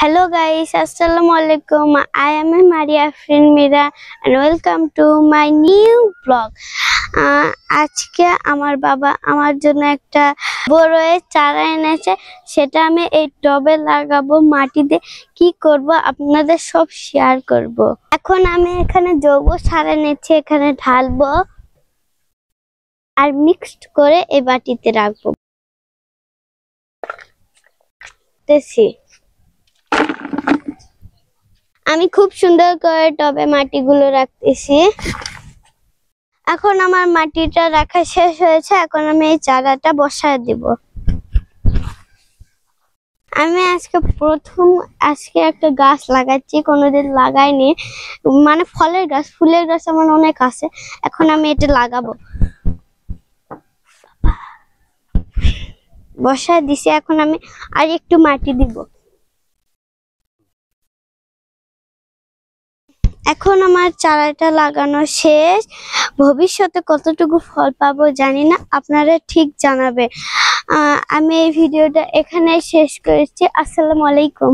Hello guys, Assalamualaikum. I am Maria friend Mira and welcome to my new vlog. আজকে আমার বাবা আমার জন্য একটা বড়য়ের চারা এনেছে, সেটা আমি এই টবে লাগাবো। মাটিতে কি করব আপনাদের সব শেয়ার করব। এখন আমি এখানে জৈব সার এনেছি, এখানে ঢালবো আর মিক্সড করে এই বাটিতে রাখবো। আমি খুব সুন্দর করে টবে মাটিগুলো রাখতেছি। এখন আমার মাটিটা রাখা শেষ হয়েছে, এখন আমি এই চারাটা বসায় দিব। আমি আজকে একটা গাছ লাগাচ্ছি, কোনোদিন লাগাইনি, মানে ফলের গাছ। ফুলের গাছ আমার অনেক আছে, এখন আমি এটা লাগাবো। বসায় দিছি, এখন আমি আর একটু মাটি দিব। এখন আমার চারাটা লাগানো শেষ। ভবিষ্যতে কতটুকু ফল পাবো জানি না, আপনারা ঠিক জানাবে। আমি এই ভিডিওটা এখানে শেষ করেছি। আসসালামু আলাইকুম।